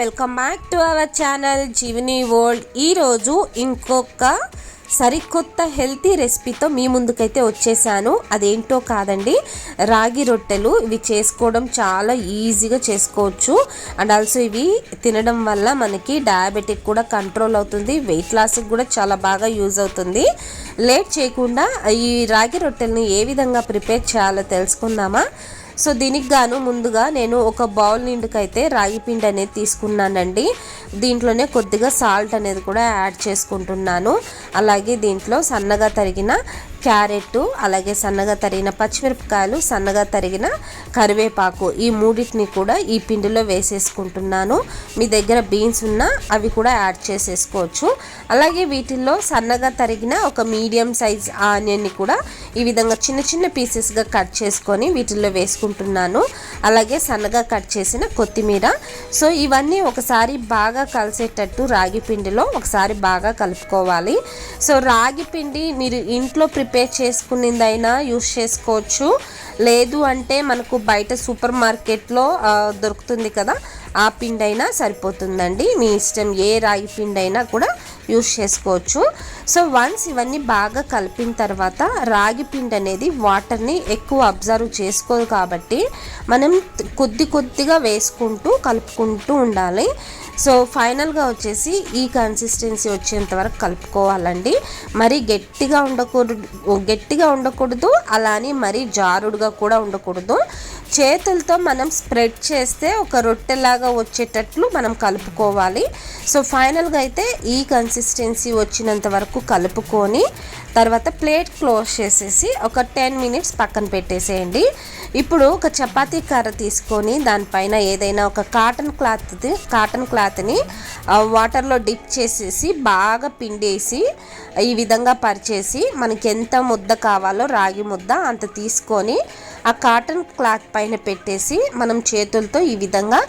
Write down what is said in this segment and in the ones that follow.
Welcome back to our channel Jeevani world. ఈరోజు ఇంకొక సరికొత్త హెల్తీ రెసిపీతో మీ ముందుకైతే వచ్చేసాను. అదేంటో కాదండి, రాగి రొట్టెలు. ఇవి చేసుకోవడం చాలా ఈజీగా చేసుకోవచ్చు. అండ్ ఆల్సో ఇవి తినడం వల్ల మనకి డయాబెటిక్ కూడా కంట్రోల్ అవుతుంది, వెయిట్ లాస్కి కూడా చాలా బాగా యూజ్ అవుతుంది. లేట్ చేయకుండా ఈ రాగి రొట్టెల్ని ఏ విధంగా ప్రిపేర్ చేయాలో తెలుసుకుందామా? సో దీనికి గాను ముందుగా నేను ఒక బౌల్ నిండుకైతే రాగి పిండి అనేది తీసుకున్నానండి. దీంట్లోనే కొద్దిగా సాల్ట్ అనేది కూడా యాడ్ చేసుకుంటున్నాను. అలాగే దీంట్లో సన్నగా తరిగిన క్యారెట్, అలాగే సన్నగా తరిగిన పచ్చిమిరపకాయలు, సన్నగా తరిగిన కరివేపాకు, ఈ మూడింటిని కూడా ఈ పిండిలో వేసేసుకుంటున్నాను. మీ దగ్గర బీన్స్ ఉన్నా అవి కూడా యాడ్ చేసేసుకోవచ్చు. అలాగే వీటిల్లో సన్నగా తరిగిన ఒక మీడియం సైజ్ ఆనియన్ని కూడా ఈ విధంగా చిన్న చిన్న పీసెస్గా కట్ చేసుకొని వీటిల్లో వేసుకుంటున్నాను. అలాగే సన్నగా కట్ చేసిన కొత్తిమీర. సో ఇవన్నీ ఒకసారి బాగా కలిసేటట్టు రాగి పిండిలో ఒకసారి బాగా కలుపుకోవాలి. సో రాగి పిండి మీరు ఇంట్లో ప్రిపేర్ చేసుకునేదైనా యూస్ చేసుకోవచ్చు, లేదు అంటే మనకు బయట సూపర్ మార్కెట్లో దొరుకుతుంది కదా, ఆ పిండి అయినా సరిపోతుందండి. మీ ఇష్టం, ఏ రాగి పిండి అయినా కూడా యూస్ చేసుకోవచ్చు. సో వన్స్ ఇవన్నీ బాగా కలిపిన తర్వాత రాగి పిండి అనేది వాటర్ని ఎక్కువ అబ్జర్వ్ చేసుకోదు కాబట్టి మనం కొద్దిగా వేసుకుంటూ కలుపుకుంటూ ఉండాలి. సో ఫైనల్గా వచ్చేసి ఈ కన్సిస్టెన్సీ వచ్చేంత వరకు కలుపుకోవాలండి. మరీ గట్టిగా ఉండకూడదు, అలానే మరీ జారుడుగా కూడా ఉండకూడదు. చేతులతో మనం స్ప్రెడ్ చేస్తే ఒక రొట్టెలాగా వచ్చేటట్లు మనం కలుపుకోవాలి. సో ఫైనల్గా అయితే ఈ కన్సిస్టెన్సీ వచ్చినంత వరకు కలుపుకొని తర్వాత ప్లేట్ క్లోజ్ చేసేసి ఒక 10 మినిట్స్ పక్కన పెట్టేసేయండి. ఇప్పుడు ఒక చపాతీ కర్ర తీసుకొని దానిపైన ఏదైనా ఒక కాటన్ క్లాత్ని వాటర్లో డిప్ చేసేసి బాగా పిండేసి ఈ విధంగా పరిచేసి మనకి ఎంత ముద్ద కావాలో రాగి ముద్ద అంత తీసుకొని ఆ కాటన్ క్లాత్ పైన పెట్టేసి మనం చేతులతో ఈ విధంగా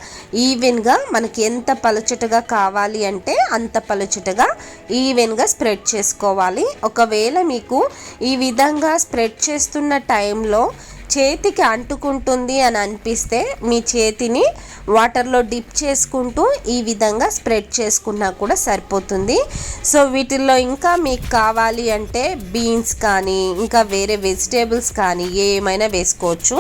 ఈవెన్గా మనకి ఎంత పలుచటగా కావాలి అంటే అంత పలుచటగా ఈవెన్గా స్ప్రెడ్ చేసుకోవాలి. ఒకవేళ మీకు ఈ విధంగా స్ప్రెడ్ చేస్తున్న టైంలో చేతికి అంటుకుంటుంది అని అనిపిస్తే మీ చేతిని వాటర్లో డిప్ చేసుకుంటూ ఈ విధంగా స్ప్రెడ్ చేసుకున్నా కూడా సరిపోతుంది. సో వీటిల్లో ఇంకా మీకు కావాలి అంటే బీన్స్ కానీ ఇంకా వేరే వెజిటేబుల్స్ కానీ ఏమైనా వేసుకోవచ్చు.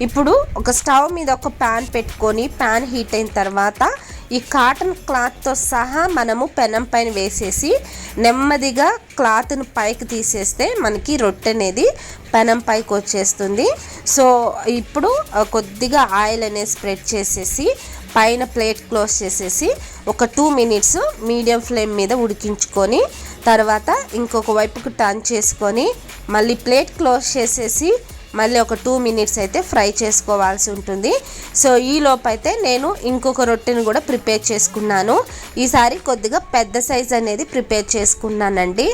ఇప్పుడు ఒక స్టవ్ మీద ఒక ప్యాన్ పెట్టుకొని ప్యాన్ హీట్ అయిన తర్వాత ఈ కాటన్ క్లాత్తో సహా మనము పెనం పైన వేసేసి నెమ్మదిగా క్లాత్ను పైకి తీసేస్తే మనకి రొట్టె అనేది పెనం పైకి వచ్చేస్తుంది. సో ఇప్పుడు కొద్దిగా ఆయిల్ అనేది స్ప్రెడ్ చేసేసి పైన ప్లేట్ క్లోజ్ చేసేసి ఒక 2 మినిట్స్ మీడియం ఫ్లేమ్ మీద ఉడికించుకొని తర్వాత ఇంకొక వైపుకు టర్న్ చేసుకొని మళ్ళీ ప్లేట్ క్లోజ్ చేసేసి మళ్ళీ ఒక 2 మినిట్స్ అయితే ఫ్రై చేసుకోవాల్సి ఉంటుంది. సో ఈ లోపైతే నేను ఇంకొక రొట్టెని కూడా ప్రిపేర్ చేసుకున్నాను. ఈసారి కొద్దిగా పెద్ద సైజ్ అనేది ప్రిపేర్ చేసుకున్నానండి.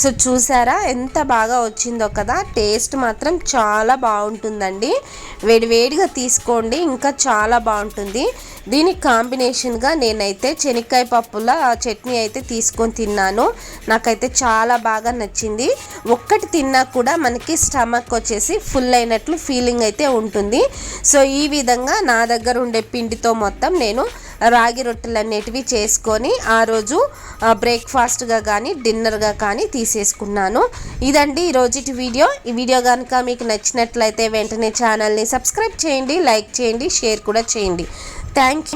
సో చూసారా ఎంత బాగా వచ్చిందో కదా, టేస్ట్ మాత్రం చాలా బాగుంటుందండి. వేడివేడిగా తీసుకోండి, ఇంకా చాలా బాగుంటుంది. దీనికి కాంబినేషన్గా నేనైతే శనక్కాయ పప్పుల చట్నీ అయితే తీసుకొని తిన్నాను. నాకైతే చాలా బాగా నచ్చింది. ఒక్కటి తిన్నా కూడా మనకి స్టమక్ వచ్చేసి ఫుల్ అయినట్లు ఫీలింగ్ అయితే ఉంటుంది. సో ఈ విధంగా నా దగ్గర ఉండే పిండితో మొత్తం నేను రాగి రొట్టెలు అనేటివి చేసుకొని ఆ రోజు బ్రేక్ఫాస్ట్గా కానీ డిన్నర్గా కానీ తీసేసుకున్నాను. ఇదండి ఈరోజు వీడియో. ఈ వీడియో కనుక మీకు నచ్చినట్లయితే వెంటనే ఛానల్ని సబ్స్క్రైబ్ చేయండి, లైక్ చేయండి, షేర్ కూడా చేయండి. Thank you.